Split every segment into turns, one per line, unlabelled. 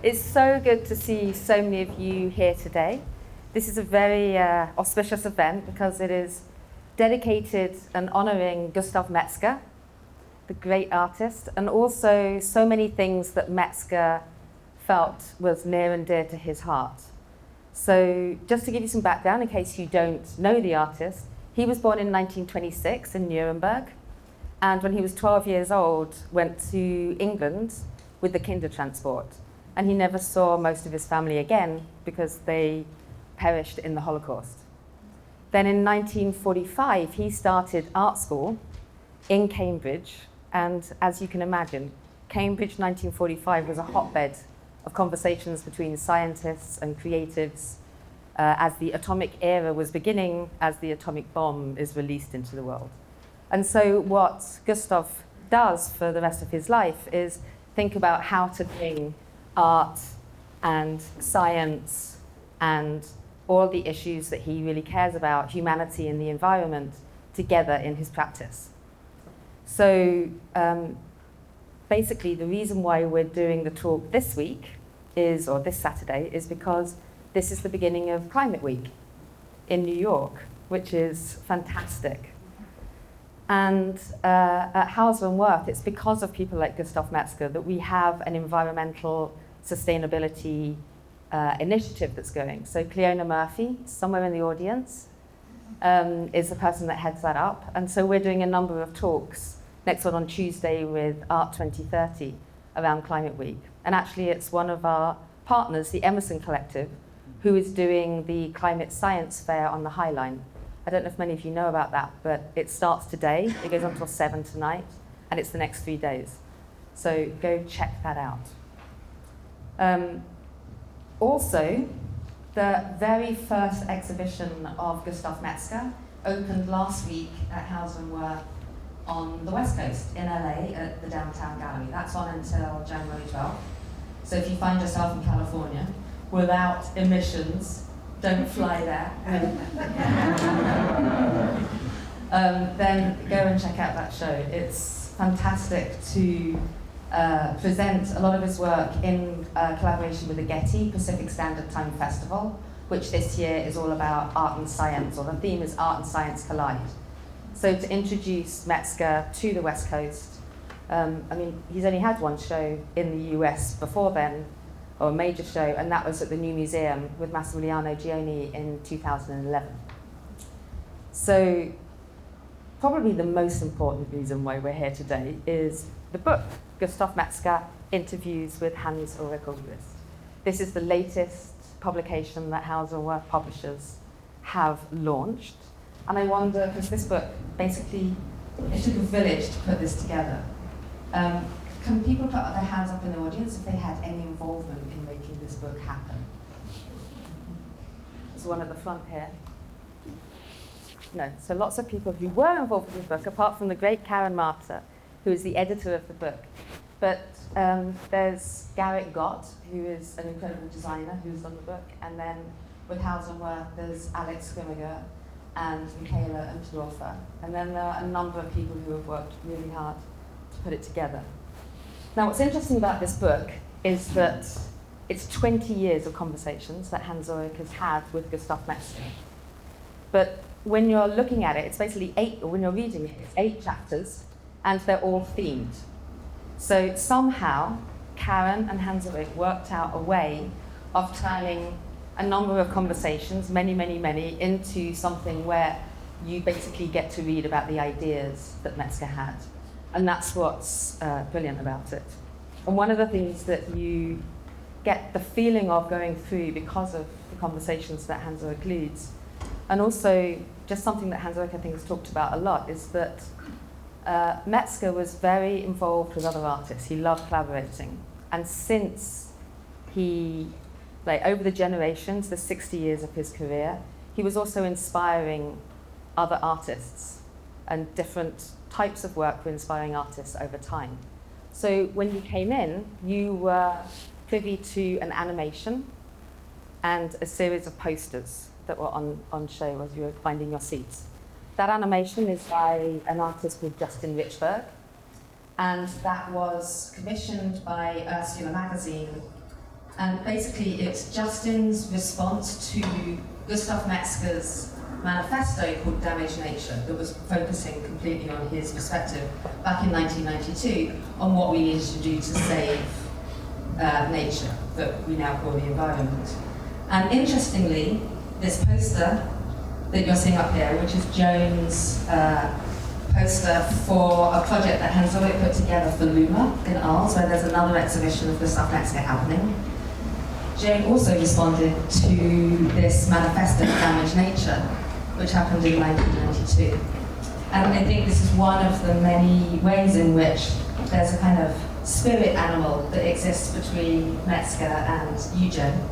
It's so good to see so many of you here today. This is a very auspicious event because it is dedicated and honouring Gustav Metzger, the great artist, and also so many things that Metzger felt was near and dear to his heart. So just to give you some background in case you don't know the artist, he was born in 1926 in Nuremberg, and when he was 12 years old went to England with the Kindertransport, and he never saw most of his family again because they perished in the Holocaust. Then in 1945 he started art school in Cambridge, and as you can imagine, Cambridge 1945 was a hotbed of conversations between scientists and creatives as the atomic era was beginning, as the atomic bomb is released into the world. And so what Gustav does for the rest of his life is think about how to bring art and science and all the issues that he really cares about, humanity and the environment, together in his practice. So basically the reason why we're doing the talk this week is, or this Saturday, is because this is the beginning of Climate Week in New York, which is fantastic. And at Hauser Wirth, it's because of people like Gustav Metzger that we have an environmental sustainability initiative that's going. So Cleona Murphy, somewhere in the audience, is the person that heads that up. And so we're doing a number of talks, next one on Tuesday with Art 2030 around Climate Week. And actually it's one of our partners, the Emerson Collective, who is doing the Climate Science Fair on the High Line. I don't know if many of you know about that, but it starts today, it goes on until 7 tonight, and it's the next 3 days. So go check that out. Also, the very first exhibition of Gustav Metzger opened last week at Hauser Wirth on the West Coast in LA at the Downtown Gallery. That's on until January 12th. So if you find yourself in California without emissions, don't fly there. Then go and check out that show. It's fantastic to present a lot of his work in collaboration with the Getty Pacific Standard Time Festival, which this year is all about art and science, or the theme is Art and Science Collide. So to introduce Metzger to the West Coast, I mean, he's only had one show in the US before then, or a major show, and that was at the New Museum with Massimiliano Gioni in 2011. So probably the most important reason why we're here today is the book, Gustav Metzger Interviews with Hans Ulrich Obrist. This is the latest publication that Hauser Wirth Publishers have launched. And I wonder, because this book, basically, it took a village to put this together. Can people put their hands up in the audience if they had any involvement in making this book happen? There's one at the front here. No, so lots of people who were involved in the book, apart from the great Karen Marta, who is the editor of the book. But there's Garrett Gott, who is an incredible designer who's done the book. And then with Hauser Wirth, there's Alex Grimmiger and Michaela and Tlofa. And then there are a number of people who have worked really hard to put it together. Now, what's interesting about this book is that it's 20 years of conversations that Hans Ulrich has had with Gustav Metzger. But when you're looking at it, it's basically 8, or when you're reading it, it's 8 chapters, and they're all themed. So somehow, Karen and Hans Ulrich worked out a way of turning a number of conversations, many, into something where you basically get to read about the ideas that Metzger had. And that's what's brilliant about it. And one of the things that you get the feeling of going through because of the conversations that Hans Ulrich leads, and also just something that Hans Ulrich I think has talked about a lot, is that Metzger was very involved with other artists. He loved collaborating. And since he, over the generations, the 60 years of his career, he was also inspiring other artists, and different types of work were inspiring artists over time. So when you came in, you were privy to an animation and a series of posters that were on show as you were finding your seats. That animation is by an artist called Justin Richberg, and that was commissioned by Ursula magazine And basically it's Justin's response to Gustav Metzger's manifesto called Damaged Nature that was focusing completely on his perspective back in 1992 on what we needed to do to save nature that we now call the environment. And interestingly, this poster that you're seeing up here, which is Joan's poster for a project that Hans Ulrich put together for Luma in Arles, where there's another exhibition of Gustav Metzger happening. Joan also responded to this manifesto, Damaged Nature, which happened in 1992. And I think this is one of the many ways in which there's a kind of spirit animal that exists between Metzger and you, Joan.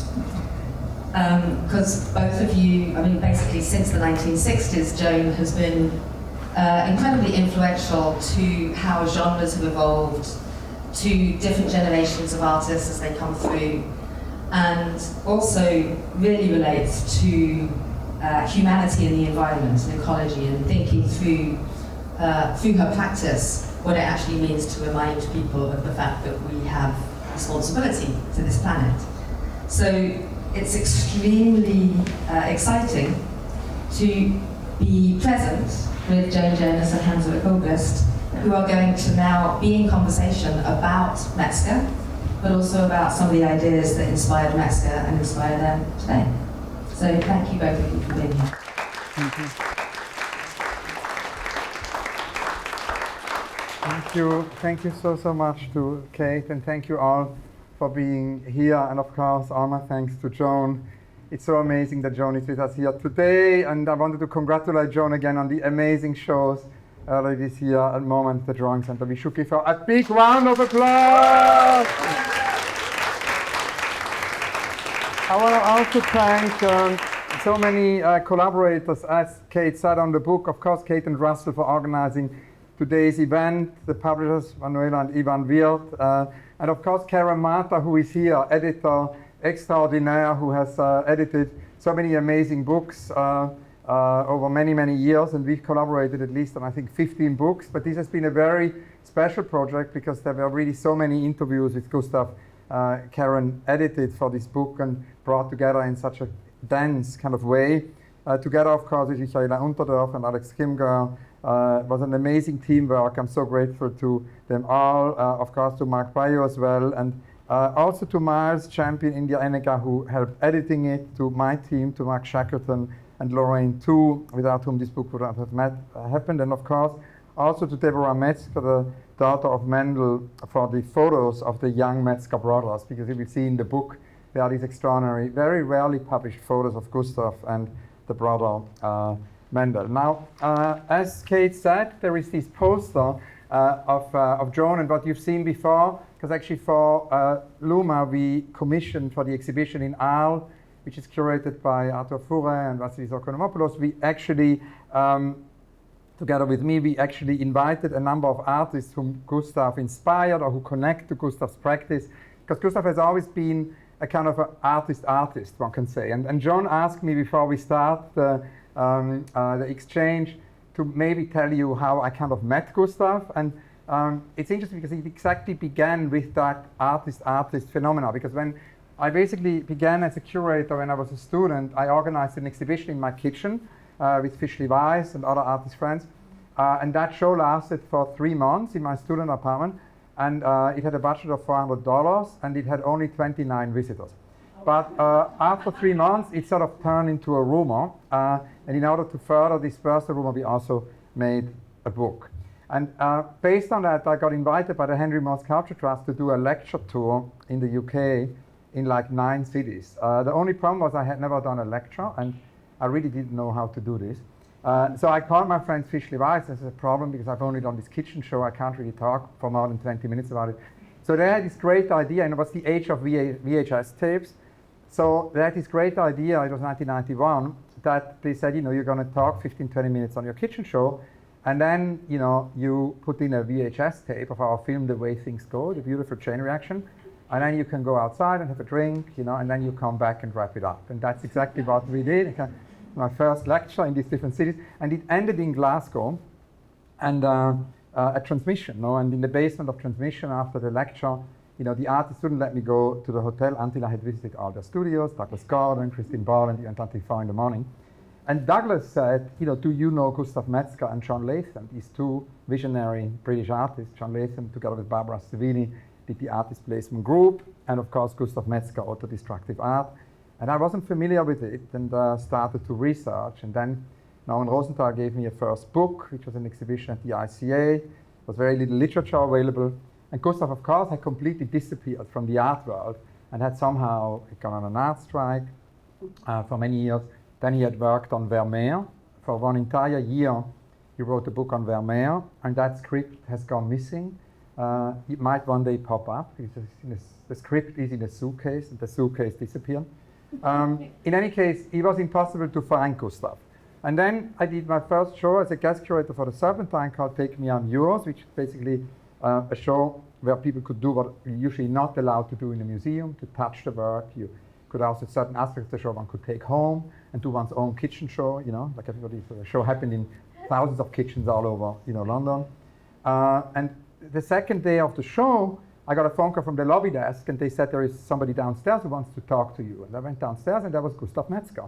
Because both of you, I mean, basically since the 1960s, Joan has been incredibly influential to how genres have evolved, to different generations of artists as they come through, and also really relates to humanity and the environment and ecology, and thinking through her practice what it actually means to remind people of the fact that we have responsibility to this planet. So it's extremely exciting to be present with Joan Jonas and Hans Ulrich Obrist, who are going to now be in conversation about Metzger, but also about some of the ideas that inspired Metzger and inspire them today. So thank you both of you for being here.
Thank you. Thank you. Thank you so much to Kate, and thank you all for being here. And of course, all my thanks to Joan. It's so amazing that Joan is with us here today, and I wanted to congratulate Joan again on the amazing shows earlier this year at Moment, the Drawing Center. We should give her a big round of applause. I want to also thank so many collaborators, as Kate said on the book. Of course, Kate and Russell for organizing today's event, the publishers, Manuela and Ivan Wirth, and of course, Karen Mata, who is here, editor extraordinaire, who has edited so many amazing books over many, many years, and we've collaborated at least on, I think, 15 books. But this has been a very special project because there were really so many interviews with Gustav Karen edited for this book and brought together in such a dense kind of way. Together, of course, with Michaela Unterdorf and Alex Kimger. Was an amazing teamwork. I'm so grateful to them all. Of course, to Mark Bayo as well, and also to Miles Champion, India Enega, who helped editing it, to my team, to Mark Shackleton and Lorraine too, without whom this book would not have happened. And of course, also to Deborah Metzger, the daughter of Mendel, for the photos of the young Metzger brothers, because you will see in the book, there are these extraordinary, very rarely published photos of Gustav and the brother Mendel. Now, as Kate said, there is this poster of Joan, and what you've seen before, because actually for Luma we commissioned for the exhibition in Arles, which is curated by Arthur Fouret and Vassilis Okonomopoulos. We actually, together with me, we actually invited a number of artists whom Gustav inspired or who connect to Gustav's practice, because Gustav has always been a kind of an artist, one can say. And Joan asked me before we start the exchange to maybe tell you how I kind of met Gustav. And it's interesting because it exactly began with that artist phenomena. Because when I basically began as a curator when I was a student, I organized an exhibition in my kitchen with Fischli Weiss and other artist friends. And that show lasted for 3 months in my student apartment. And it had a budget of $400, and it had only 29 visitors. But after 3 months, it sort of turned into a rumor. And in order to further disperse the rumor, we also made a book. And based on that, I got invited by the Henry Moore Culture Trust to do a lecture tour in the UK in like 9 cities. The only problem was I had never done a lecture, and I really didn't know how to do this. So I called my friend Fischli Weiss. This is a problem because I've only done this kitchen show. I can't really talk for more than 20 minutes about it. So they had this great idea, and it was the age of VHS tapes. So they had this great idea, it was 1991, that they said, you're going to talk 15, 20 minutes on your kitchen show, and then, you put in a VHS tape of our film, The Way Things Go, The Beautiful Chain Reaction, and then you can go outside and have a drink, and then you come back and wrap it up. And that's exactly what we did. My first lecture in these different cities, and it ended in Glasgow, and a transmission, and in the basement of transmission after the lecture, the artist wouldn't let me go to the hotel until I had visited all their studios, Douglas Gordon, Christine Borland, until 4 in the morning. And Douglas said, do you know Gustav Metzger and John Latham, these two visionary British artists? John Latham, together with Barbara Savini, did the artist placement group, and of course Gustav Metzger, Autodestructive Art. And I wasn't familiar with it, and started to research. And then Norman Rosenthal gave me a first book, which was an exhibition at the ICA. There was very little literature available. And Gustav, of course, had completely disappeared from the art world and had somehow gone on an art strike for many years. Then he had worked on Vermeer. For 1 entire year, he wrote a book on Vermeer, and that script has gone missing. It might one day pop up, because the script is in a suitcase, and the suitcase disappeared. In any case, it was impossible to find Gustav. And then I did my first show as a guest curator for the Serpentine called Take Me On Yours, which is basically a show where people could do what you're usually not allowed to do in a museum, to touch the work. You could also, certain aspects of the show one could take home and do one's own kitchen show, like everybody. So the show happened in thousands of kitchens all over, London. And the second day of the show, I got a phone call from the lobby desk, and they said there is somebody downstairs who wants to talk to you. And I went downstairs, and that was Gustav Metzger.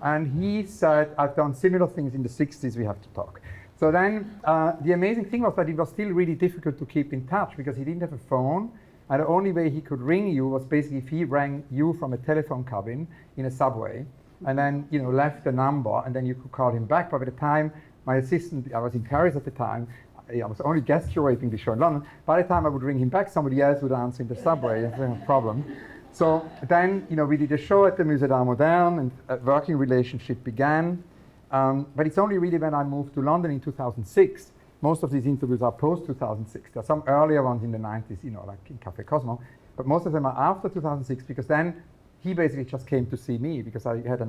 And he said, I've done similar things in the 60s, we have to talk. So then the amazing thing was that it was still really difficult to keep in touch because he didn't have a phone. And the only way he could ring you was basically if he rang you from a telephone cabin in a subway, and then left the number, and then you could call him back. But by the time my assistant, I was in Paris at the time, I was only guest curating the show in London. By the time I would ring him back, somebody else would answer in the subway. That's a problem. So then, we did a show at the Musée d'Art Moderne, and a working relationship began. But it's only really when I moved to London in 2006. Most of these interviews are post-2006. There are some earlier ones in the 90s, like in Café Cosmo. But most of them are after 2006, because then he basically just came to see me, because I had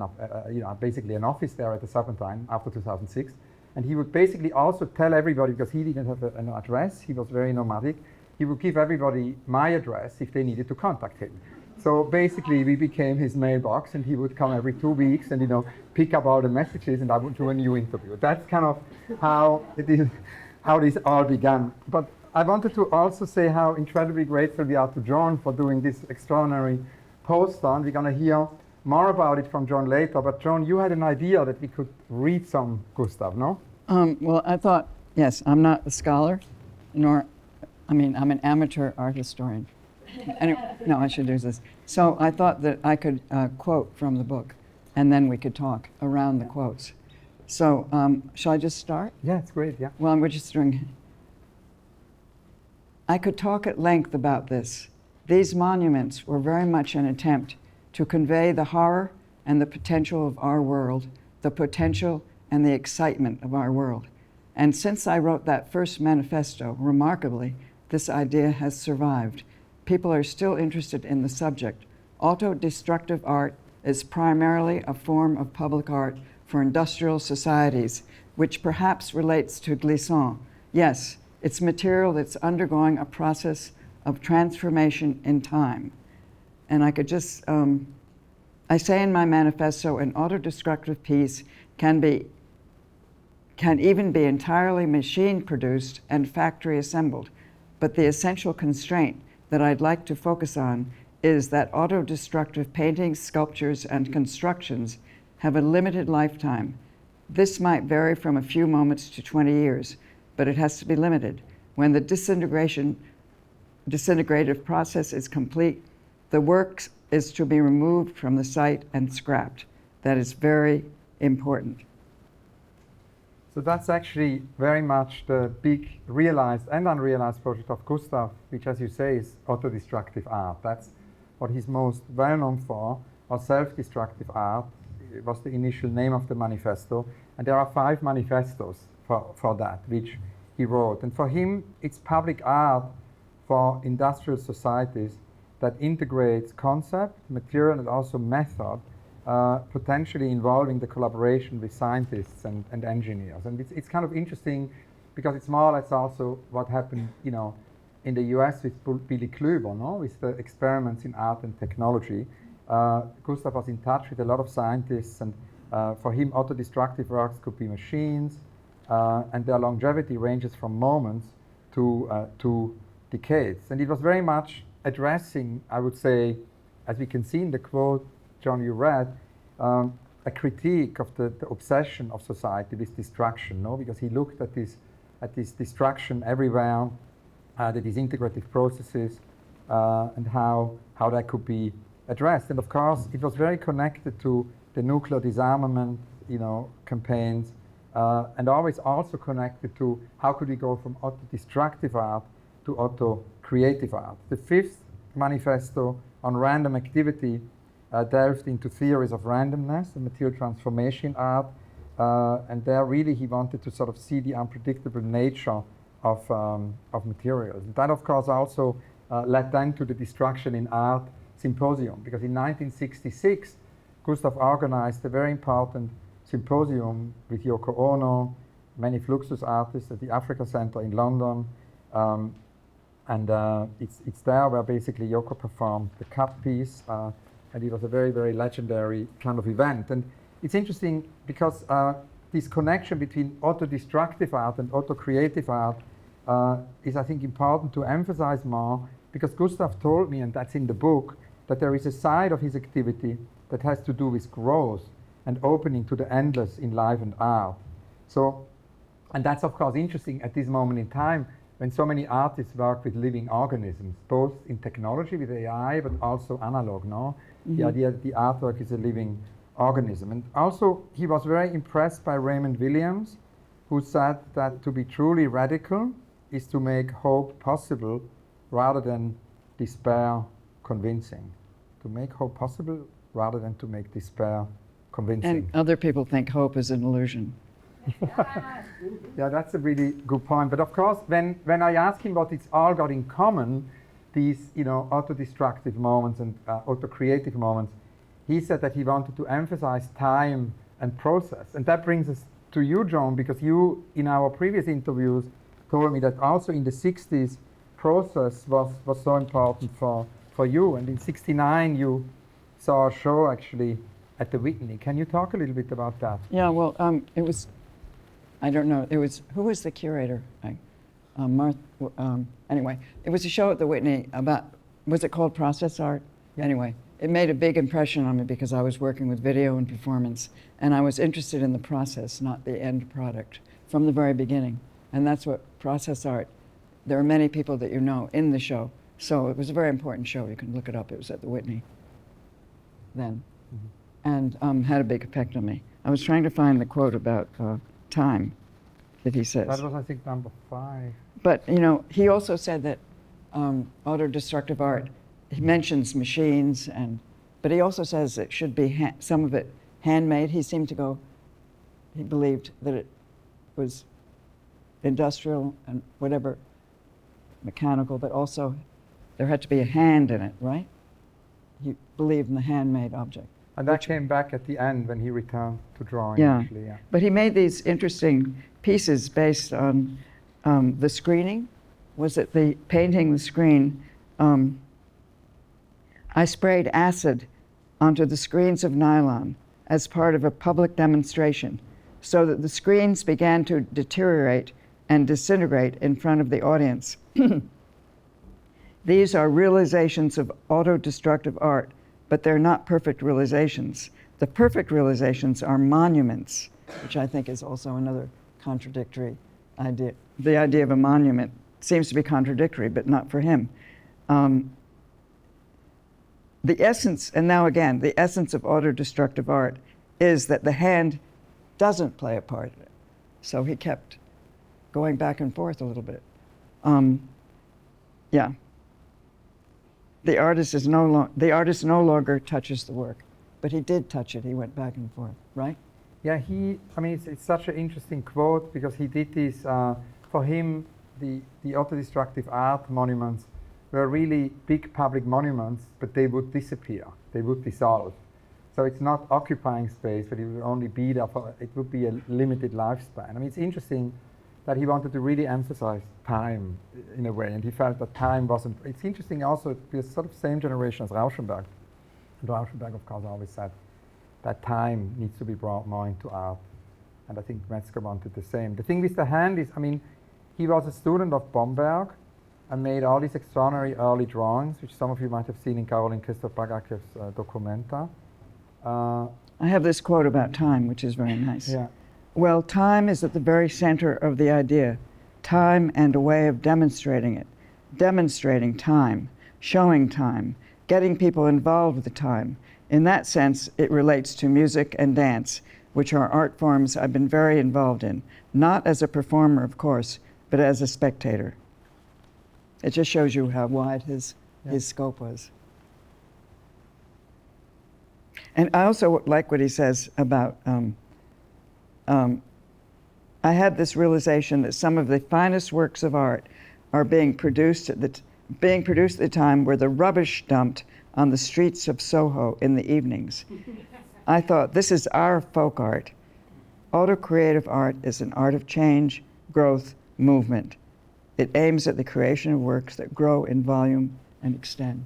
basically an office there at the Serpentine after 2006. And he would basically also tell everybody, because he didn't have an address, he was very nomadic, he would give everybody my address if they needed to contact him. So basically, we became his mailbox, and he would come every 2 weeks and pick up all the messages, and I would do a new interview. That's kind of how this all began. But I wanted to also say how incredibly grateful we are to Joan for doing this extraordinary poster, and we're going to hear more about it from Joan later. But Joan, you had an idea that we could read some Gustav, no?
Well, I thought, yes, I'm not a scholar, I'm an amateur art historian. Anyway, no, I should do this. So I thought that I could quote from the book, and then we could talk around the quotes. So shall I just start?
Yeah, it's great, yeah.
Well, we're just doing... I could talk at length about this. These monuments were very much an attempt to convey the horror and the potential of our world, the potential and the excitement of our world. And since I wrote that first manifesto, remarkably, this idea has survived. People are still interested in the subject. Auto-destructive art is primarily a form of public art for industrial societies, which perhaps relates to glissant. Yes, it's material that's undergoing a process of transformation in time. And I could just, I say in my manifesto, an auto-destructive piece can even be entirely machine-produced and factory-assembled. But the essential constraint that I'd like to focus on is that auto-destructive paintings, sculptures, and constructions have a limited lifetime. This might vary from a few moments to 20 years, but it has to be limited. When the disintegrative process is complete, the work is to be removed from the site and scrapped. That is very important.
So that's actually very much the big realized and unrealized project of Gustav, which, as you say, is auto-destructive art. That's what he's most well known for, or self-destructive art. It was the initial name of the manifesto. And there are 5 manifestos for that, which he wrote. And for him, it's public art for industrial societies that integrates concept, material, and also method, potentially involving the collaboration with scientists and engineers. And it's kind of interesting because it's more or less also what happened, in the US with Billy Kluber, with the experiments in art and technology. Gustav was in touch with a lot of scientists, and for him, auto-destructive works could be machines, and their longevity ranges from moments to decades. And it was very much addressing, I would say, as we can see in the quote, John, you read, a critique of the obsession of society with destruction, no? Because he looked at this destruction everywhere, the disintegrative processes, and how that could be addressed. And of course, it was very connected to the nuclear disarmament, campaigns, and always also connected to how could we go from auto-destructive art to auto-creative art. The fifth manifesto on random activity delved into theories of randomness and material transformation art, and there really he wanted to sort of see the unpredictable nature of materials. And that, of course, also led then to the Destruction in Art Symposium, because in 1966, Gustav organized a very important symposium with Yoko Ono, many Fluxus artists at the Africa Center in London, and it's there where basically Yoko performed the cut piece, and it was a very, very legendary kind of event. And it's interesting because this connection between auto-destructive art and auto-creative art is, I think, important to emphasize more, because Gustav told me, and that's in the book, that there is a side of his activity that has to do with growth and opening to the endless in life and art. So, and that's of course interesting at this moment in time when so many artists work with living organisms, both in technology with AI, but also analog, no? The idea that the artwork is a living organism. And also, he was very impressed by Raymond Williams, who said that to be truly radical is to make hope possible rather than despair convincing. To make hope possible rather than to make despair convincing.
And other people think hope is an illusion.
Yeah, that's a really good point. But of course, when I ask him what it's all got in common, these auto-destructive moments and auto-creative moments, he said that he wanted to emphasize time and process. And that brings us to you, Joan, because you, in our previous interviews, told me that also in the 60s, process was so important for you. And in 69, you saw a show actually at the Whitney. Can you talk a little bit about that?
Yeah, well, it was, I don't know, it was, who was the curator? Anyway, it was a show at the Whitney about, was it called Process Art?
Yeah.
Anyway, it made a big impression on me because I was working with video and performance, and I was interested in the process, not the end product, from the very beginning. And that's what process art, there are many people that you know in the show, so it was a very important show. You can look it up. It was at the Whitney then, and had a big effect on me. I was trying to find the quote about time that he says.
That was, I think, number 5.
But, he also said that auto-destructive art, he mentions machines, but he also says it should be some of it handmade. He seemed to go, he believed that it was industrial and whatever, mechanical, but also there had to be a hand in it, right? He believed in the handmade object.
And that came back at the end when he returned to drawing,
Yeah.
actually. Yeah.
But he made these interesting pieces based on the screening. Was it the painting the screen? I sprayed acid onto the screens of nylon as part of a public demonstration so that the screens began to deteriorate and disintegrate in front of the audience. These are realizations of auto-destructive art, but they're not perfect realizations. The perfect realizations are monuments, which I think is also another contradictory idea. The idea of a monument seems to be contradictory, but not for him. The essence, and now again, the essence of auto-destructive art is that the hand doesn't play a part in it. So he kept going back and forth a little bit. Yeah. The artist no longer touches the work, but he did touch it. He went back and forth, right?
Yeah, it's such an interesting quote because he did this, for him, the auto-destructive art monuments were really big public monuments, but they would disappear, they would dissolve. So it's not occupying space, but it would only be there it would be a limited lifespan. It's interesting that he wanted to really emphasize time in a way, and he felt that time wasn't, it's interesting also, because sort of same generation as Rauschenberg. And Rauschenberg, of course, always said that time needs to be brought more into art. And I think Metzger wanted the same. The thing with the hand is, he was a student of Bomberg, and made all these extraordinary early drawings, which some of you might have seen in Caroline Christoph Bagakev's Documenta.
I have this quote about time, which is very nice.
Yeah.
Well, time is at the very center of the idea. Time and a way of demonstrating it. Demonstrating time, showing time, getting people involved with the time. In that sense, it relates to music and dance, which are art forms I've been very involved in, not as a performer, of course, but as a spectator. It just shows you how wide his scope was. And I also like what he says about, I had this realization that some of the finest works of art are being produced at the time where the rubbish dumped on the streets of Soho in the evenings. I thought, this is our folk art. Auto-creative art is an art of change, growth, movement. It aims at the creation of works that grow in volume and extend.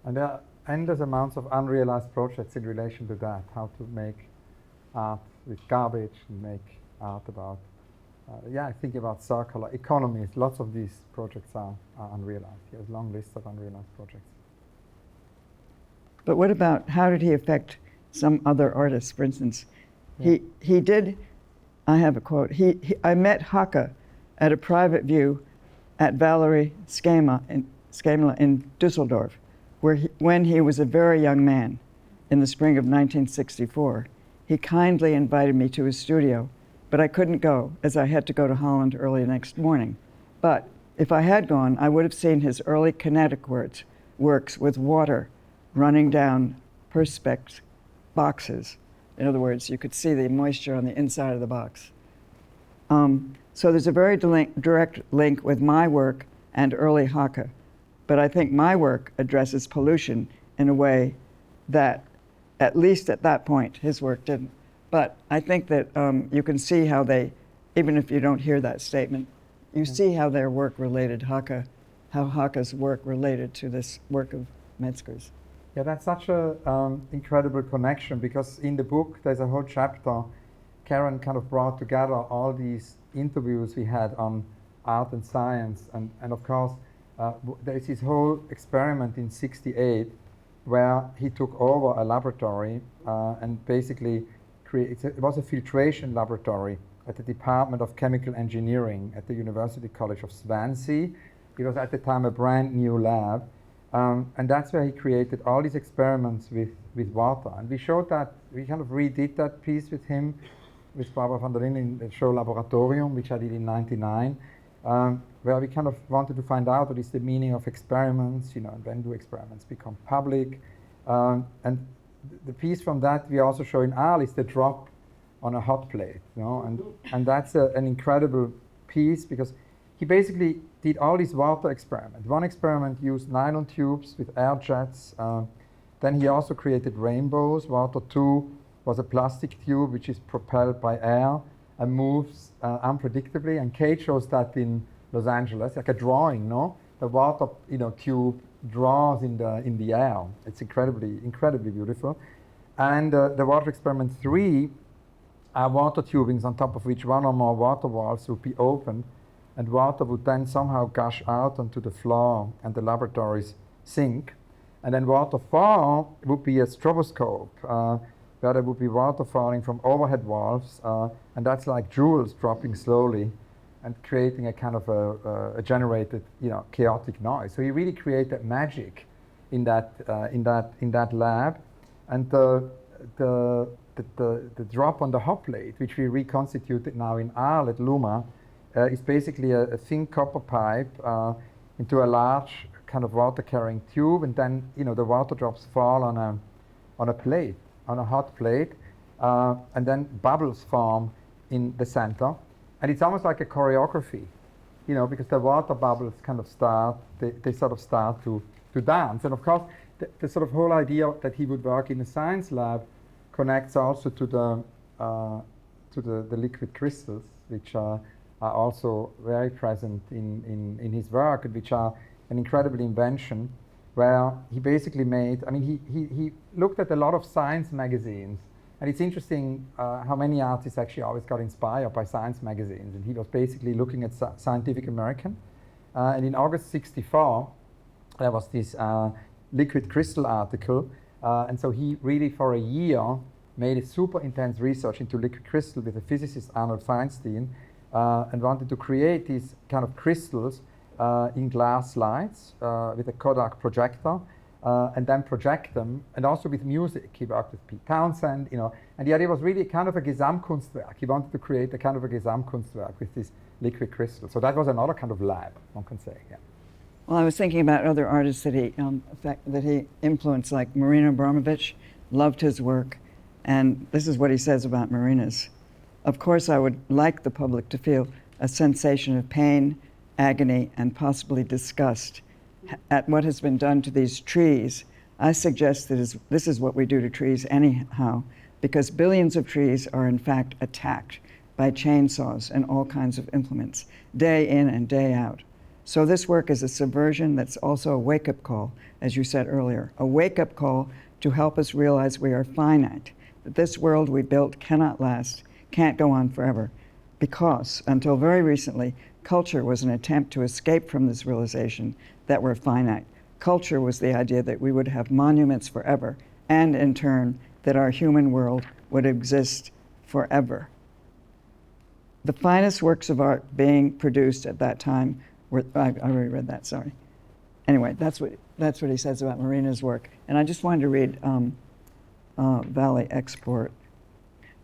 And there are endless amounts of unrealized projects in relation to that, how to make art with garbage and make art about, I think about circular economies. Lots of these projects are unrealized. He has a long list of unrealized projects.
But what about, how did he affect some other artists? For instance, he did, I have a quote, I met Hacke at a private view at Valerie Schema in Düsseldorf, when he was a very young man in the spring of 1964. He kindly invited me to his studio, but I couldn't go as I had to go to Holland early the next morning. But if I had gone, I would have seen his early kinetic works with water running down perspex boxes. In other words, you could see the moisture on the inside of the box. So there's a very direct link with my work and early Hacke. But I think my work addresses pollution in a way that, at least at that point, his work didn't. But I think that you can see how they, even if you don't hear that statement, you see how their work related Hacke, how Hacke's work related to this work of Metzger's.
Yeah, that's such an incredible connection, because in the book there's a whole chapter. Karen kind of brought together all these interviews we had on art and science, and of course there is this whole experiment in '68 where he took over a laboratory and basically it was a filtration laboratory at the Department of Chemical Engineering at the University College of Swansea. It was at the time a brand new lab. And that's where he created all these experiments with water. And we showed that, we kind of redid that piece with him, with Barbara van der Linden in the show Laboratorium, which I did in '99, where we kind of wanted to find out what is the meaning of experiments, and when do experiments become public. And the piece from that we also show in Arles is the drop on a hot plate, and that's an incredible piece, because he basically did all these water experiments. One experiment used nylon tubes with air jets. Then he also created rainbows. Water 2 was a plastic tube which is propelled by air and moves unpredictably. And Kate shows that in Los Angeles, like a drawing, no? The water, tube draws in the air. It's incredibly beautiful. And the water experiment 3 are water tubings on top of which one or more water valves would be opened, and water would then somehow gush out onto the floor and the laboratory's sink. And then water 4 would be a stroboscope, where there would be water falling from overhead valves, and that's like jewels dropping slowly and creating a kind of a generated, chaotic noise. So he really created magic in that lab. And the drop on the hot plate, which we reconstituted now in Arles at Luma, is basically a thin copper pipe into a large kind of water-carrying tube, and then the water drops fall on a plate, on a hot plate, and then bubbles form in the center, and it's almost like a choreography, because the water bubbles kind of start, they sort of start to dance, and of course the sort of whole idea that he would work in a science lab connects also to the liquid crystals, which are also very present in his work, and which are an incredible invention, where he basically made, he looked at a lot of science magazines, and it's interesting how many artists actually always got inspired by science magazines, and he was basically looking at Scientific American, And in August 64, there was this liquid crystal article. And so he really, for a year, made a super intense research into liquid crystal with the physicist Arnold Feinstein, and wanted to create these kind of crystals in glass slides with a Kodak projector, and then project them, and also with music. He worked with Pete Townsend, and the idea was really kind of a Gesamtkunstwerk. He wanted to create a kind of a Gesamtkunstwerk with this liquid crystal. So that was another kind of lab, one can say, yeah.
Well, I was thinking about other artists that he influenced, like Marina Abramovich. Loved his work, and this is what he says about marinas. Of course, I would like the public to feel a sensation of pain, agony, and possibly disgust at what has been done to these trees. I suggest that this is what we do to trees anyhow, because billions of trees are in fact attacked by chainsaws and all kinds of implements, day in and day out. So this work is a subversion that's also a wake-up call, as you said earlier, a wake-up call to help us realize we are finite, that this world we built cannot last, can't go on forever, because until very recently, culture was an attempt to escape from this realization that we're finite. Culture was the idea that we would have monuments forever, and in turn, that our human world would exist forever. The finest works of art being produced at that time were, I already read that, sorry. Anyway, that's what he says about Marina's work. And I just wanted to read Valley Export.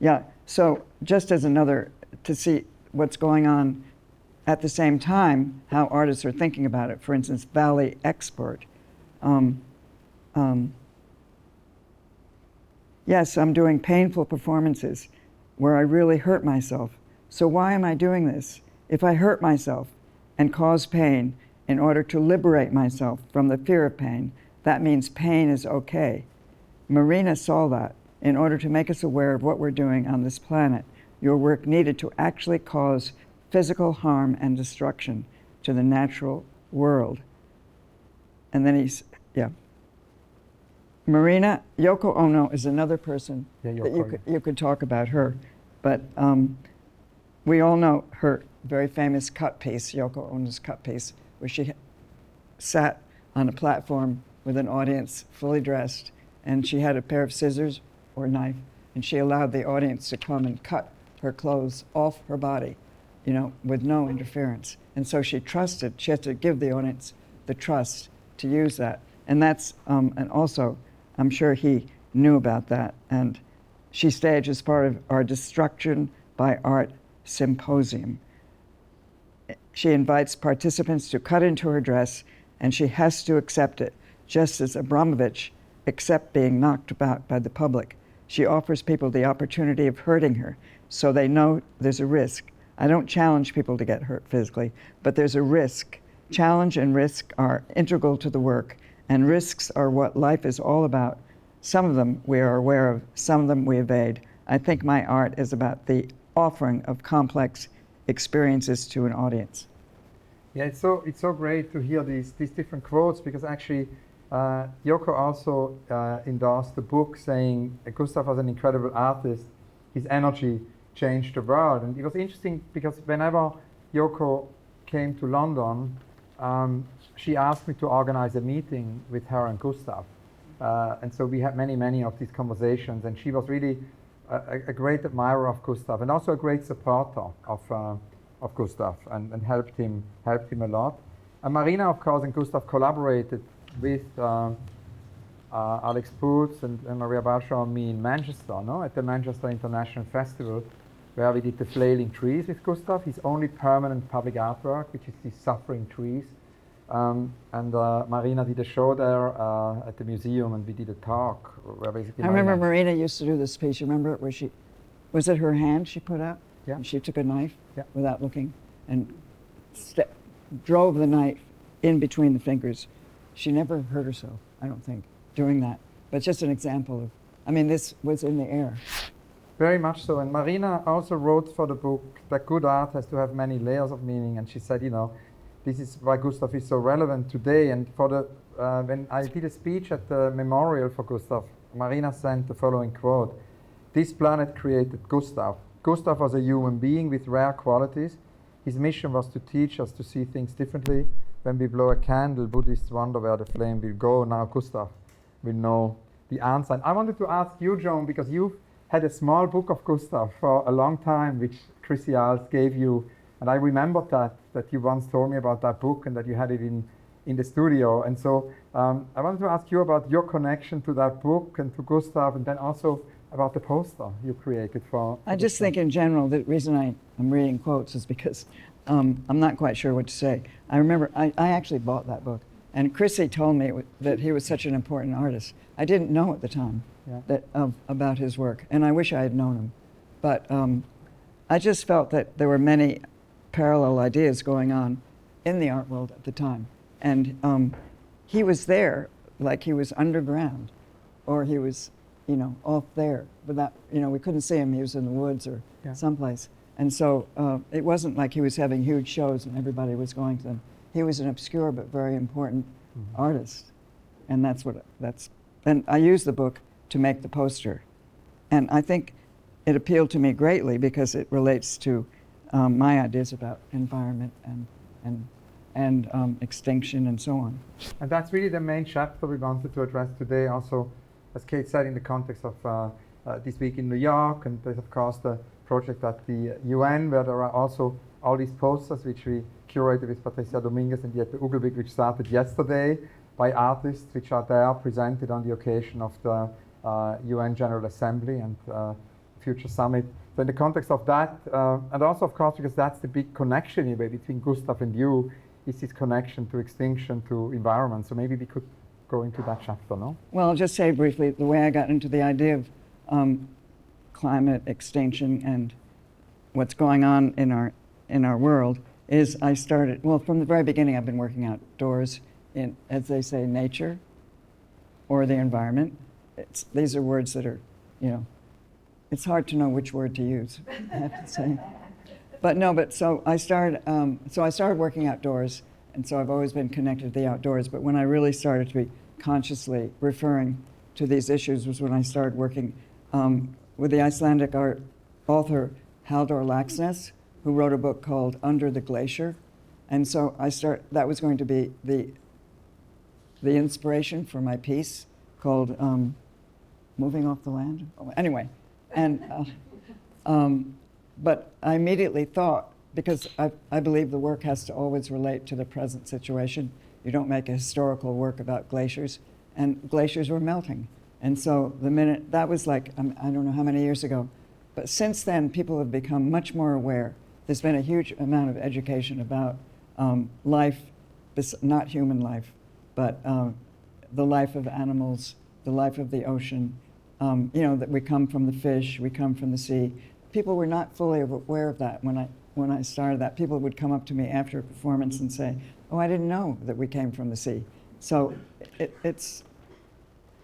Yeah, so just as another, to see what's going on at the same time, how artists are thinking about it. For instance, Valley Export. Yes, I'm doing painful performances where I really hurt myself. So why am I doing this? If I hurt myself and cause pain in order to liberate myself from the fear of pain, that means pain is okay. Marina saw that. In order to make us aware of what we're doing on this planet, your work needed to actually cause physical harm and destruction to the natural world. And then Marina, Yoko Ono is another person that you could talk about her. But we all know her very famous cut piece, Yoko Ono's cut piece, where she sat on a platform with an audience fully dressed, and she had a pair of scissors or knife, and she allowed the audience to come and cut her clothes off her body, with no interference. And so she trusted, she had to give the audience the trust to use that. And that's, and also, I'm sure he knew about that. And she staged as part of our Destruction by Art Symposium. She invites participants to cut into her dress, and she has to accept it, just as Abramovich accepts being knocked about by the public. She offers people the opportunity of hurting her, so they know there's a risk. I don't challenge people to get hurt physically, but there's a risk. Challenge and risk are integral to the work, and risks are what life is all about. Some of them we are aware of, some of them we evade. I think my art is about the offering of complex experiences to an audience.
Yeah, it's so great to hear these different quotes, because actually Yoko also endorsed the book saying Gustav was an incredible artist, his energy changed the world. And it was interesting because whenever Yoko came to London, she asked me to organize a meeting with her and Gustav. And so we had many of these conversations, and she was really a great admirer of Gustav, and also a great supporter of Gustav, and helped him a lot. And Marina, of course, and Gustav collaborated with Alex Poots and Maria Basho and me in Manchester, at the Manchester International Festival, where we did the flailing trees with Gustav, his only permanent public artwork, which is these suffering trees. And Marina did a show there at the museum, and we did a talk where basically
I remember Marina used to do this piece. You remember it, where was it her hand she put out?
Yeah.
And she took a knife without looking and drove the knife in between the fingers. She never hurt herself, I don't think, doing that. But just an example of, this was in the air.
Very much so. And Marina also wrote for the book that good art has to have many layers of meaning. And she said, this is why Gustav is so relevant today. And for when I did a speech at the memorial for Gustav, Marina sent the following quote: "This planet created Gustav. Gustav was a human being with rare qualities, His mission was to teach us to see things differently. When we blow a candle, Buddhists wonder where the flame will go. Now Gustav will know the answer. And I wanted to ask you, Joan, because you've had a small book of Gustav for a long time, which Chrissy Alves gave you. And I remembered that you once told me about that book and that you had it in the studio. And so I wanted to ask you about your connection to that book and to Gustav, and then also about the poster you created for
I just think in general, the reason I'm reading quotes is because I'm not quite sure what to say. I remember I actually bought that book, and Chrissy told me that he was such an important artist. I didn't know at the time about his work, and I wish I had known him. But I just felt that there were many parallel ideas going on in the art world at the time. And he was there, like he was underground, or he was, off there. Without, we couldn't see him. He was in the woods or someplace. And so it wasn't like he was having huge shows and everybody was going to them. He was an obscure but very important artist. And and I used the book to make the poster. And I think it appealed to me greatly because it relates to my ideas about environment and extinction and so on.
And that's really the main chapter we wanted to address today. Also, as Kate said, in the context of this week in New York, and there's of course the project at the UN, where there are also all these posters which we curated with Patricia Dominguez and Jeppe Ugelwig, which started yesterday, by artists which are there presented on the occasion of the UN General Assembly and Future Summit. So in the context of that, and also of course because that's the big connection in a way between Gustav and you, is this connection to extinction, to environment. So maybe we could go into that chapter, no?
Well, I'll just say briefly, the way I got into the idea of climate extinction and what's going on in our world is I started, well, from the very beginning I've been working outdoors in, as they say, nature or the environment. These are words that are, it's hard to know which word to use, I have to say. So I started working outdoors, and so I've always been connected to the outdoors. But when I really started to be consciously referring to these issues was when I started working with the Icelandic author Halldór Laxness, who wrote a book called Under the Glacier. And so that was going to be the inspiration for my piece called Moving Off the Land. Anyway, but I immediately thought, because I believe the work has to always relate to the present situation. You don't make a historical work about glaciers, and glaciers were melting. And so the minute, that was like, I don't know how many years ago, but since then people have become much more aware. There's been a huge amount of education about life, not human life, but the life of animals, the life of the ocean, that we come from the fish, we come from the sea. People were not fully aware of that when I started that. People would come up to me after a performance and say, "Oh, I didn't know that we came from the sea." So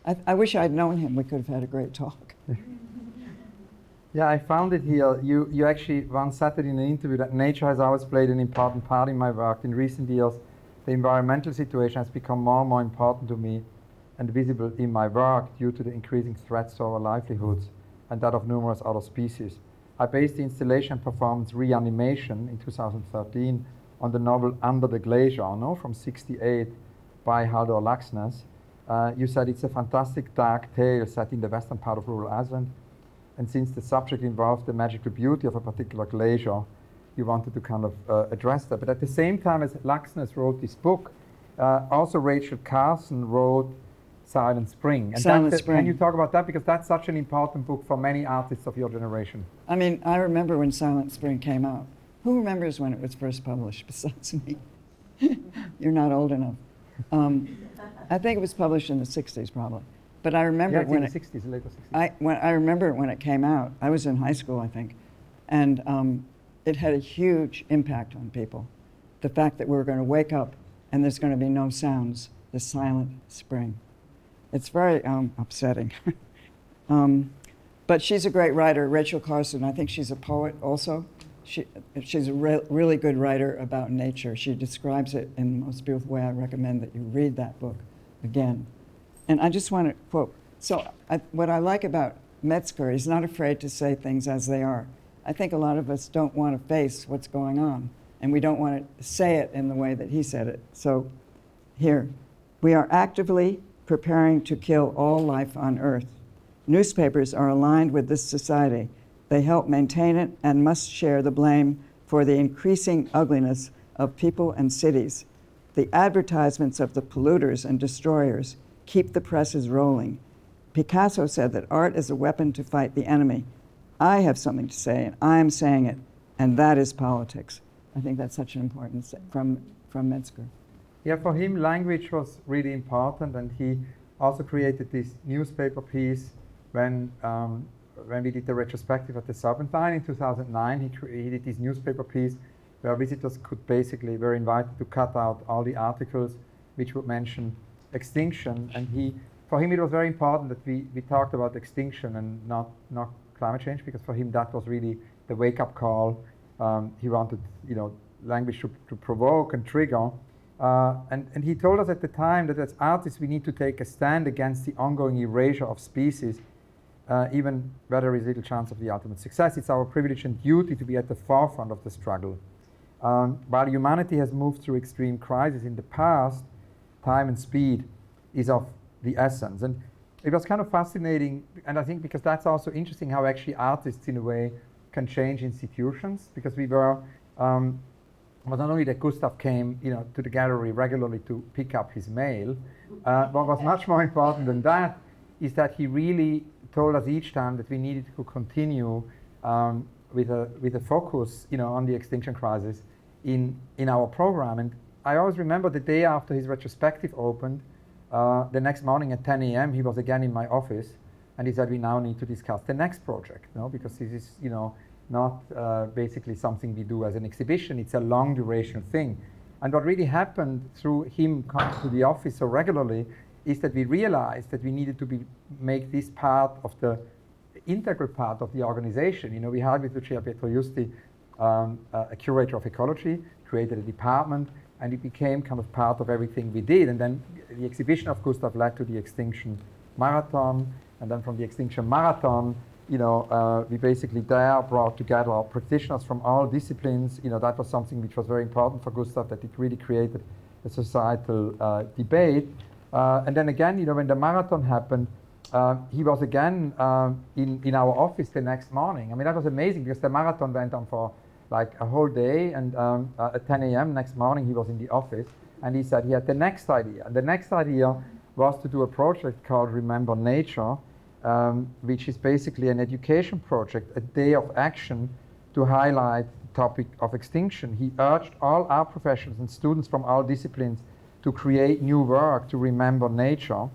I wish I'd known him. We could have had a great talk.
Yeah, I found it here. You actually once said it in an interview that nature has always played an important part in my work. In recent years, the environmental situation has become more and more important to me and visible in my work due to the increasing threats to our livelihoods and that of numerous other species. I based the installation performance Reanimation in 2013 on the novel Under the Glacier, from '68 by Halldór Laxness. You said it's a fantastic dark tale set in the western part of rural Iceland. And since the subject involved the magical beauty of a particular glacier, you wanted to kind of address that. But at the same time as Laxness wrote this book, also Rachel Carson wrote Silent Spring. And
Silent Spring.
Can you talk about that? Because that's such an important book for many artists of your generation.
I mean, I remember when Silent Spring came out. Who remembers when it was first published besides me? You're not old enough. I think it was published in the 60s probably. But I remember when
in the 60s, later 60s.
I remember when it came out. I was in high school, I think. And it had a huge impact on people. The fact that we were going to wake up and there's going to be no sounds, the silent spring. It's very upsetting. But she's a great writer, Rachel Carson. I think she's a poet also. She's a really good writer about nature. She describes it in the most beautiful way. I recommend that you read that book again. And I just want to quote. So what I like about Metzger, he's not afraid to say things as they are. I think a lot of us don't want to face what's going on. and we don't want to say it in the way that he said it. So here, we are actively preparing to kill all life on Earth. Newspapers are aligned with this society. They help maintain it and must share the blame for the increasing ugliness of people and cities. The advertisements of the polluters and destroyers keep the presses rolling. Picasso said that art is a weapon to fight the enemy. I have something to say, and I am saying it, and that is politics. I think that's such an important from Metzger.
Yeah, for him, language was really important, and he also created this newspaper piece when we did the retrospective at the Serpentine in 2009. He created this newspaper piece where visitors were invited to cut out all the articles which would mention extinction. And for him, it was very important that we talked about extinction and not climate change, because for him that was really the wake-up call. He wanted, language to provoke and trigger. And he told us at the time that as artists we need to take a stand against the ongoing erasure of species, even where there is little chance of the ultimate success. It's our privilege and duty to be at the forefront of the struggle. While humanity has moved through extreme crises in the past, time and speed is of the essence. And it was kind of fascinating, and I think because that's also interesting how actually artists in a way can change institutions, because we were, it was not only that Gustav came to the gallery regularly to pick up his mail, what was much more important than that is that he really told us each time that we needed to continue with a focus on the extinction crisis in our program. And I always remember the day after his retrospective opened, the next morning at 10 a.m. he was again in my office, and he said, we now need to discuss the next project, because this is not basically something we do as an exhibition. It's a long duration thing. And what really happened through him coming to the office so regularly is that we realized that we needed to make this part of the integral part of the organization. We had with Lucia Pietrojusti a curator of ecology, created a department, and it became kind of part of everything we did. And then the exhibition of Gustav led to the Extinction Marathon, and then from the Extinction Marathon, we basically there brought together our practitioners from all disciplines. That was something which was very important for Gustav, that it really created a societal debate. And then again, when the marathon happened, he was again in our office the next morning. I mean, that was amazing, because the marathon went on for like a whole day, and at 10 a.m. next morning he was in the office, and he said he had the next idea. And the next idea was to do a project called Remember Nature, which is basically an education project, a day of action to highlight the topic of extinction. He urged all art professionals and students from all disciplines to create new work to remember nature.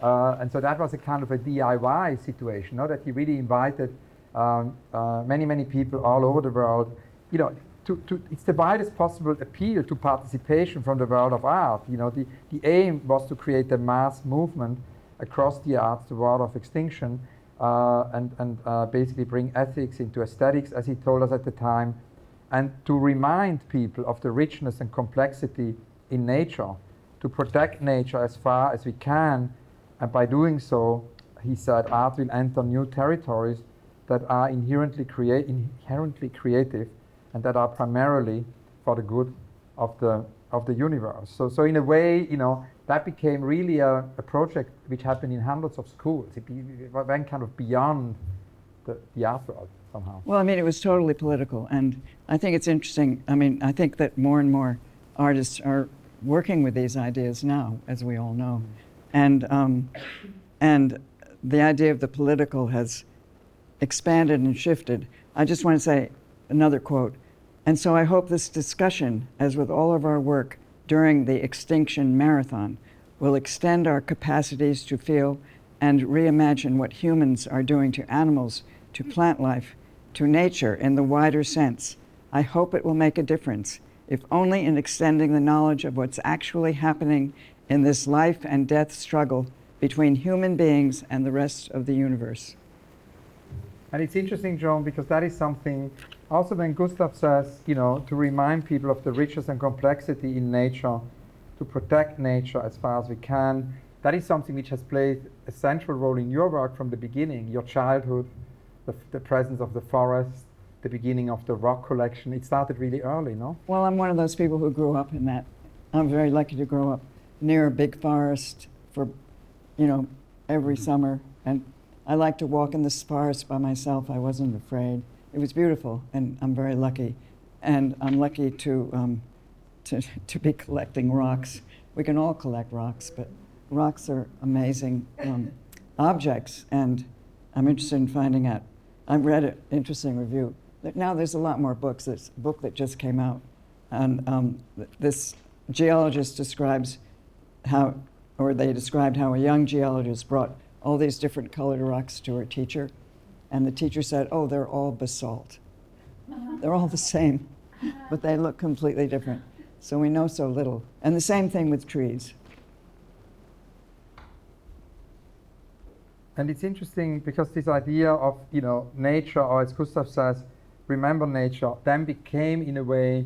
And so that was a kind of a DIY situation, that he really invited many people all over the world. It's the widest possible appeal to participation from the world of art. The aim was to create a mass movement across the arts, the world of extinction, and basically bring ethics into aesthetics, as he told us at the time, and to remind people of the richness and complexity in nature, to protect nature as far as we can. And by doing so, he said, art will enter new territories that are inherently creative, and that are primarily for the good of the universe. So in a way, that became really a project which happened in hundreds of schools. It went kind of beyond the art world somehow.
Well, I mean, it was totally political, and I think it's interesting. I mean, I think that more and more artists are working with these ideas now, as we all know, and the idea of the political has expanded and shifted. I just want to say another quote. And so I hope this discussion, as with all of our work during the Extinction Marathon, will extend our capacities to feel and reimagine what humans are doing to animals, to plant life, to nature in the wider sense. I hope it will make a difference, if only in extending the knowledge of what's actually happening in this life and death struggle between human beings and the rest of the universe.
And it's interesting, Joan, because that is something, also when Gustav says, to remind people of the richness and complexity in nature, to protect nature as far as we can, that is something which has played a central role in your work from the beginning, your childhood, the presence of the forest, the beginning of the rock collection. It started really early, no?
Well, I'm one of those people who grew up in that. I'm very lucky to grow up near a big forest for, every summer. And I like to walk in this forest by myself. I wasn't afraid. It was beautiful, and I'm very lucky. And I'm lucky to be collecting rocks. We can all collect rocks, but rocks are amazing objects, and I'm interested in finding out. I read an interesting review. Now there's a lot more books. There's a book that just came out, and this geologist described how a young geologist brought all these different colored rocks to her teacher, and the teacher said, "Oh, they're all basalt. They're all the same, but they look completely different." So we know so little. And the same thing with trees.
And it's interesting because this idea of, nature, or as Gustav says, remember nature, then became in a way,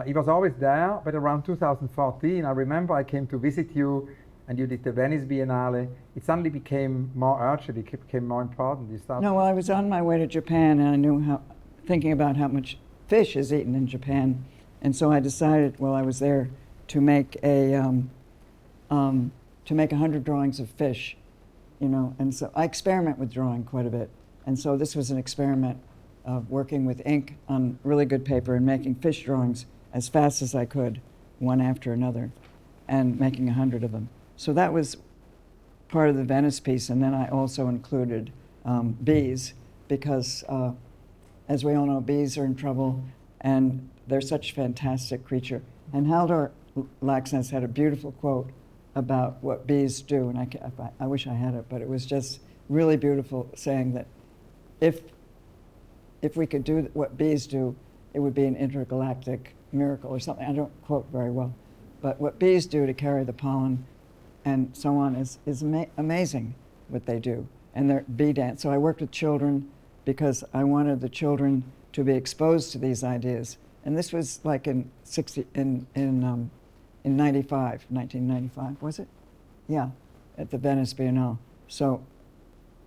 it was always there, but around 2014, I remember I came to visit you and you did the Venice Biennale. It suddenly became more urgent, it became more important.
No, well, I was on my way to Japan, and I knew thinking about how much fish is eaten in Japan. And so I decided, while I was there, to make 100 drawings of fish, and so I experiment with drawing quite a bit. And so this was an experiment of working with ink on really good paper and making fish drawings as fast as I could, one after another, and making 100 of them. So that was part of the Venice piece, and then I also included bees, because as we all know, bees are in trouble, and they're such a fantastic creature. And Haldor Laxness had a beautiful quote about what bees do, and I wish I had it, but it was just really beautiful, saying that if we could do what bees do, it would be an intergalactic miracle or something. I don't quote very well, but what bees do to carry the pollen and so on is amazing, what they do. And their bee dance. So I worked with children because I wanted the children to be exposed to these ideas. And this was like in 1995, was it? Yeah, at the Venice Biennale. So,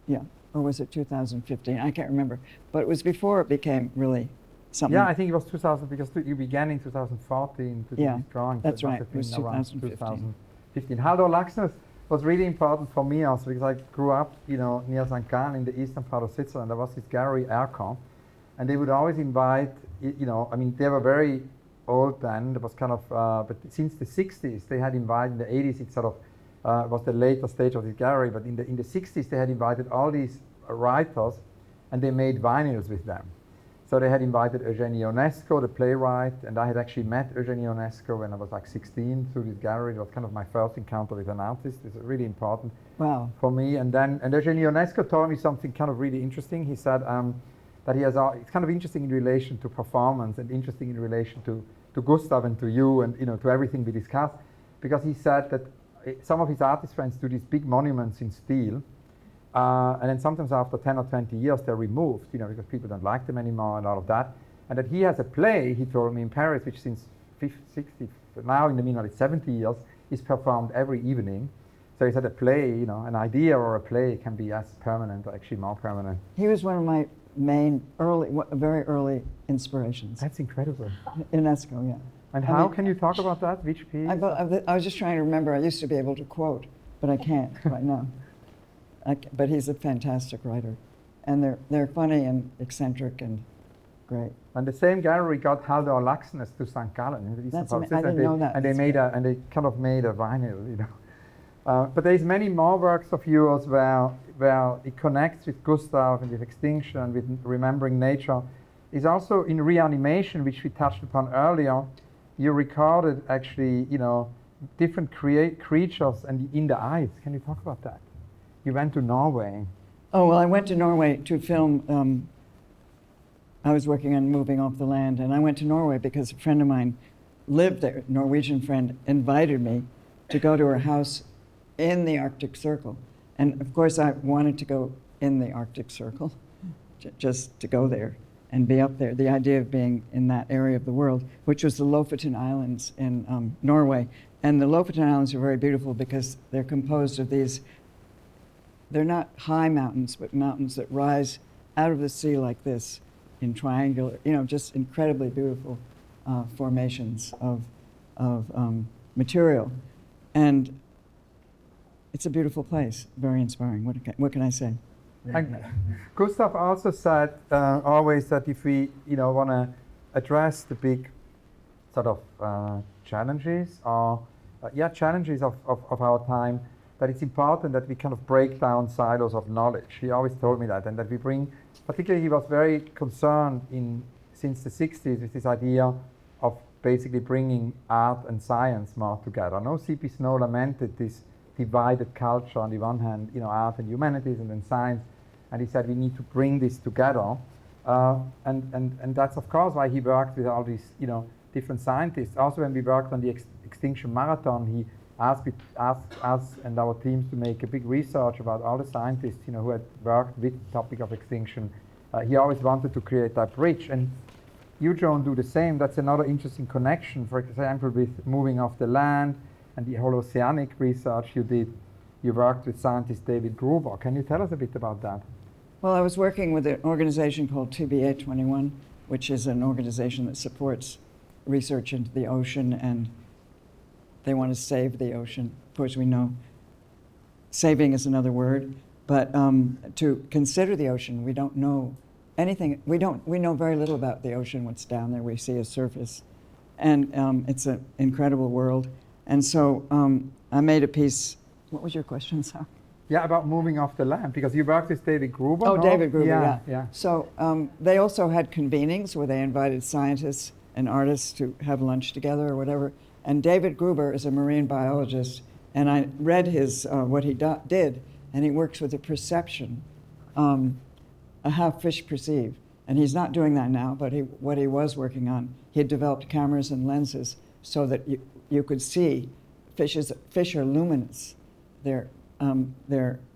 yeah, or was it 2015? I can't remember. But it was before it became really something.
Yeah, I think it was 2000, because you began in 2014 to do these drawings.
That's right, it was 2015.
Haldor Laxness was really important for me also, because I grew up, near St. Gallen in the eastern part of Switzerland. There was this gallery, Erkan, and they would always invite, they were very old then. There was kind of, but since the 60s, they had invited, in the 80s, it sort of was the later stage of this gallery, but in the 60s, they had invited all these writers, and they made vinyls with them. So they had invited Eugène Ionesco, the playwright, and I had actually met Eugène Ionesco when I was like 16 through this gallery. It was kind of my first encounter with an artist. It was really important for me. And Eugène Ionesco told me something kind of really interesting. He said that it's kind of interesting in relation to performance and interesting in relation to Gustav and to you and to everything we discussed, because he said that some of his artist friends do these big monuments in steel, and then sometimes after 10 or 20 years they're removed, because people don't like them anymore and all of that. And that he has a play, he told me, in Paris, which since 60, now in the meanwhile it's 70 years, is performed every evening. So he said a play, an idea or a play can be as permanent, or actually more permanent.
He was one of my very early inspirations.
That's incredible.
Ionesco, yeah.
And how can you talk about that? Which piece?
I was just trying to remember. I used to be able to quote, but I can't right now. But he's a fantastic writer, and they're funny and eccentric and great.
And the same gallery got Haldor Laxness to St. Gallen.
I didn't know that.
And they kind of made a vinyl, But there's many more works of yours where it connects with Gustav and with extinction, with remembering nature. Is also in reanimation, which we touched upon earlier. You recorded actually, different creatures and in the ice. Can you talk about that? You went to Norway.
Oh, well, I went to Norway to film. I was working on Moving Off the Land, and I went to Norway because a friend of mine lived there, a Norwegian friend, invited me to go to her house in the Arctic Circle. And of course, I wanted to go in the Arctic Circle, just to go there and be up there. The idea of being in that area of the world, which was the Lofoten Islands in Norway. And the Lofoten Islands are very beautiful because they're composed of these, they're not high mountains, but mountains that rise out of the sea like this in triangular, just incredibly beautiful formations of material. And it's a beautiful place, very inspiring. What can I say?
And Gustav also said always that if we, want to address the big sort of challenges or challenges of our time, that it's important that we kind of break down silos of knowledge. He always told me that, and that we bring, particularly he was very concerned since the 60s with this idea of basically bringing art and science more together. No, C.P. Snow lamented this divided culture on the one hand, art and humanities and then science, and he said we need to bring this together, and that's of course why he worked with all these, different scientists. Also, when we worked on the Extinction Marathon, he asked us and our teams to make a big research about all the scientists, who had worked with the topic of extinction. He always wanted to create that bridge, and you, Joan, do the same. That's another interesting connection, for example, with moving off the land and the whole oceanic research you did. You worked with scientist David Gruber. Can you tell us a bit about that?
Well, I was working with an organization called TBA 21, which is an organization that supports research into the ocean, and they want to save the ocean. Of course, we know saving is another word, but to consider the ocean, we don't know anything. We know very little about the ocean, what's down there. We see a surface, and it's an incredible world. And so I made a piece. What was your question, sir?
Yeah, about moving off the land, because you worked with David Gruber.
Oh,
no?
David Gruber,
yeah.
So they also had convenings where they invited scientists and artists to have lunch together or whatever. And David Gruber is a marine biologist, and I read his what he did, and he works with the perception, how fish perceive. And he's not doing that now, but what he was working on, he had developed cameras and lenses so that you could see fish are luminous. They're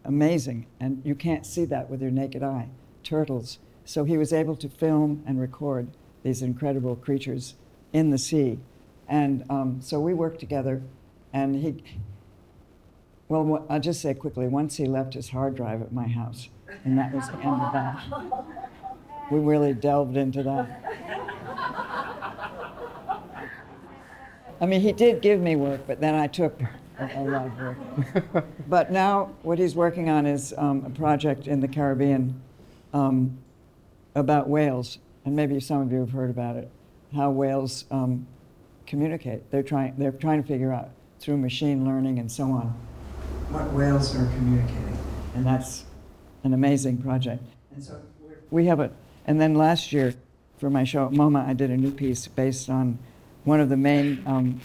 amazing, and you can't see that with your naked eye. Turtles. So he was able to film and record these incredible creatures in the sea. And so we worked together, and I'll just say quickly, once he left his hard drive at my house, and that was the end of that. We really delved into that. I mean, he did give me work, but then I took a lot of work. But now what he's working on is a project in the Caribbean about whales, and maybe some of you have heard about it, how whales communicate. They're trying to figure out through machine learning and so on what whales are communicating, and that's an amazing project. And so we have it. And then last year, for my show at MoMA, I did a new piece based on one of the main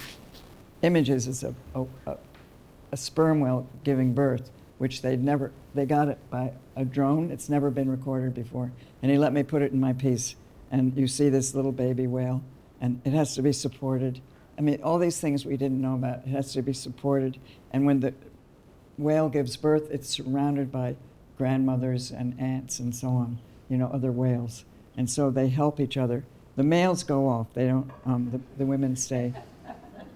images is a sperm whale giving birth, which they got it by a drone. It's never been recorded before. And he let me put it in my piece. And you see this little baby whale, and it has to be supported. I mean, all these things we didn't know about, it has to be supported. And when the whale gives birth, it's surrounded by grandmothers and aunts and so on, other whales. And so they help each other. The males go off. They don't, the women stay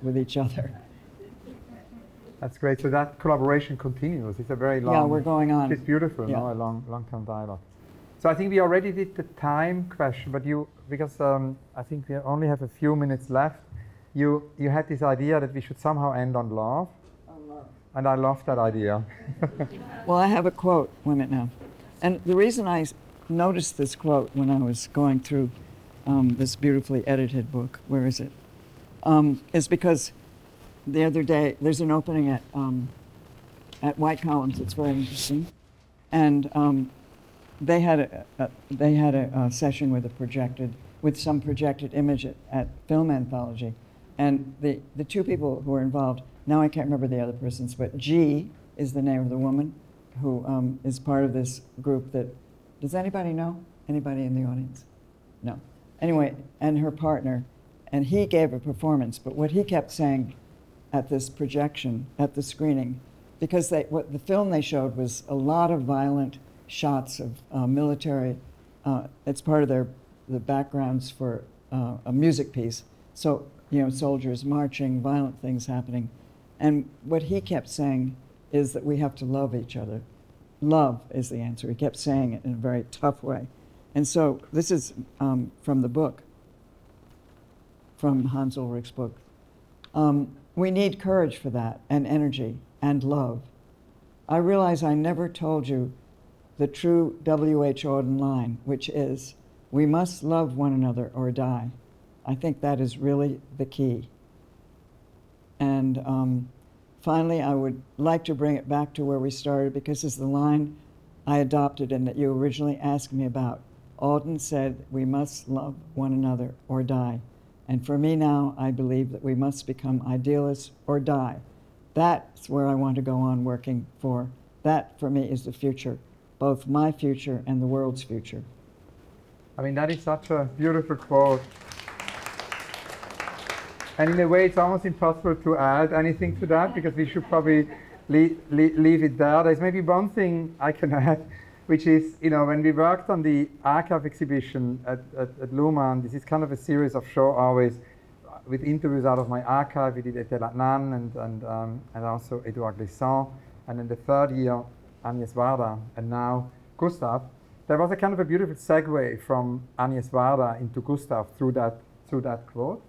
with each other.
That's great. So that collaboration continues. It's a very long...
Yeah, we're going on.
It's beautiful,
yeah.
A long-term dialogue. So I think we already did the time question, but because I think we only have a few minutes left, you had this idea that we should somehow end on love. On love. And I love that idea.
Well, I have a quote. Wait a minute now. And the reason I noticed this quote when I was going through this beautifully edited book, where is it? Is because the other day, there's an opening at White Columns. It's very interesting. And they had a session with some projected image at Film Anthology. And the two people who were involved, now I can't remember the other persons, but G is the name of the woman who is part of this group that, does anybody know? Anybody in the audience? No. Anyway, and her partner, and he gave a performance, but what he kept saying at this projection, at the screening, because what the film they showed was a lot of violent shots of military. It's part of the backgrounds for a music piece. So, soldiers marching, violent things happening. And what he kept saying is that we have to love each other. Love is the answer. He kept saying it in a very tough way. And so this is from the book, from Hans Ulrich's book. We need courage for that, and energy, and love. I realize I never told you the true W.H. Auden line, which is, we must love one another or die. I think that is really the key. And finally, I would like to bring it back to where we started, because it's the line I adopted and that you originally asked me about. Auden said, we must love one another or die. And for me now, I believe that we must become idealists or die. That's where I want to go on working for. That, for me, is the future, both my future and the world's future.
I mean, that is such a beautiful quote. And in a way, it's almost impossible to add anything to that, because we should probably leave it there. There's maybe one thing I can add, which is, when we worked on the archive exhibition at Luhmann, this is kind of a series of shows always with interviews out of my archive. We did Ethel Adnan and also Edouard Glissant, and in the third year, Agnes Varda, and now Gustav. There was a kind of a beautiful segue from Agnes Varda into Gustav through that quote.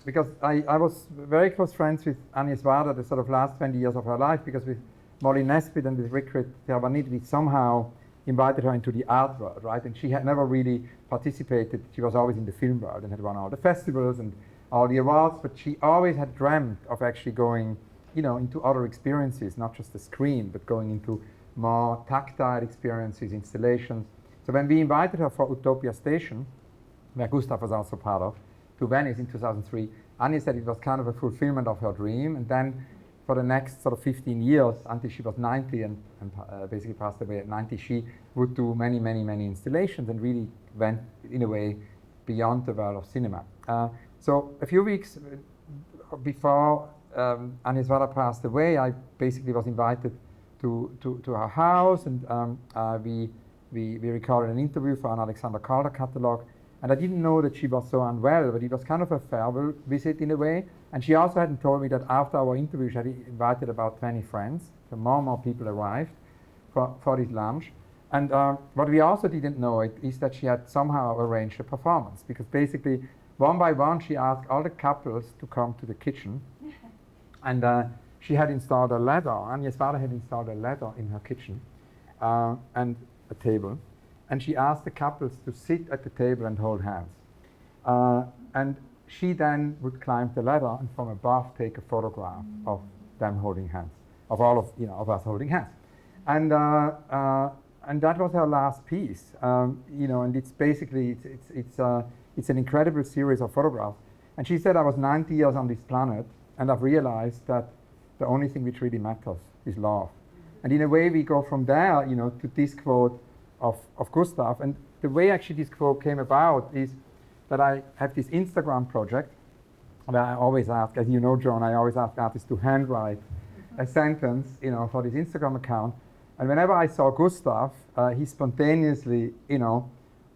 Because I was very close friends with Agnes Varda the sort of last 20 years of her life, because with Molly Nesbitt and with Rikrit Tervanid, we somehow invited her into the art world, right? And she had never really participated. She was always in the film world and had won all the festivals and all the awards, but she always had dreamt of actually going, into other experiences, not just the screen, but going into more tactile experiences, installations. So when we invited her for Utopia Station, where Gustav was also part of, to Venice in 2003, Anya said it was kind of a fulfillment of her dream. And then for the next sort of 15 years, until she was 90 and basically passed away at 90, she would do many, many, many installations and really went, in a way, beyond the world of cinema. So a few weeks before Agnes Varda passed away, I basically was invited to her house, and we recorded an interview for an Alexander Calder catalogue. And I didn't know that she was so unwell, but it was kind of a farewell visit in a way. And she also hadn't told me that after our interview, she had invited about 20 friends. So more and more people arrived for this lunch. And what we also didn't know is that she had somehow arranged a performance, because basically, one by one, she asked all the couples to come to the kitchen. And she had installed a ladder. Agnes Varda had installed a ladder in her kitchen and a table. And she asked the couples to sit at the table and hold hands. And she then would climb the ladder and from above take a photograph of them holding hands, of all of us holding hands. And that was her last piece. And it's basically, it's an incredible series of photographs. And she said, I was 90 years on this planet, and I've realized that the only thing which really matters is love. And in a way, we go from there, to this quote of Gustav. And the way actually this quote came about is that I have this Instagram project where I always ask, as you know, Joan, I always ask artists to handwrite a sentence, for this Instagram account. And whenever I saw Gustav, he spontaneously,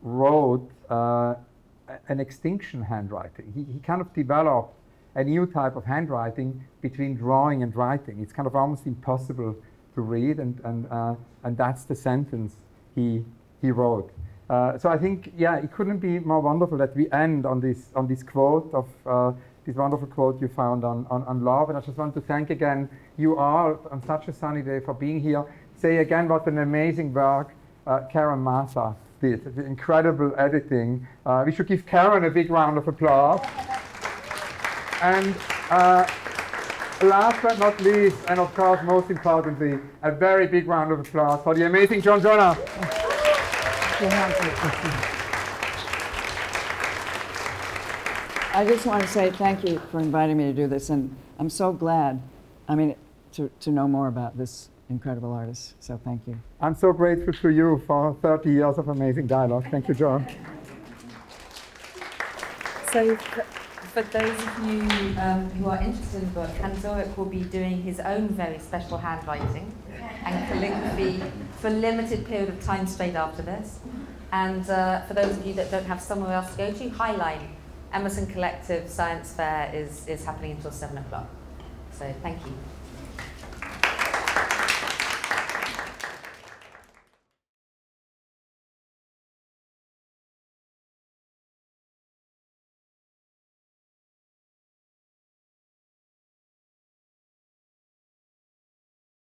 wrote an extinction handwriting. He kind of developed a new type of handwriting between drawing and writing. It's kind of almost impossible to read, and that's the sentence he wrote. So I think, it couldn't be more wonderful that we end on this quote of this wonderful quote you found on love. And I just want to thank again you all on such a sunny day for being here. Say again what an amazing work Karen Mata did. Incredible editing. We should give Karen a big round of applause. And last but not least, and of course most importantly, a very big round of applause for the amazing Joan Jonas.
I just want to say thank you for inviting me to do this, and I'm so glad, to know more about this incredible artist, so thank you.
I'm so grateful to you for 30 years of amazing dialogue. Thank you, Joan.
So for those of you who are interested in the book, Hans Ulrich will be doing his own very special handwriting and calligraphy for a limited period of time straight after this. And for those of you that don't have somewhere else to go to, Highline, Emerson Collective Science Fair is happening until 7 o'clock. So thank you.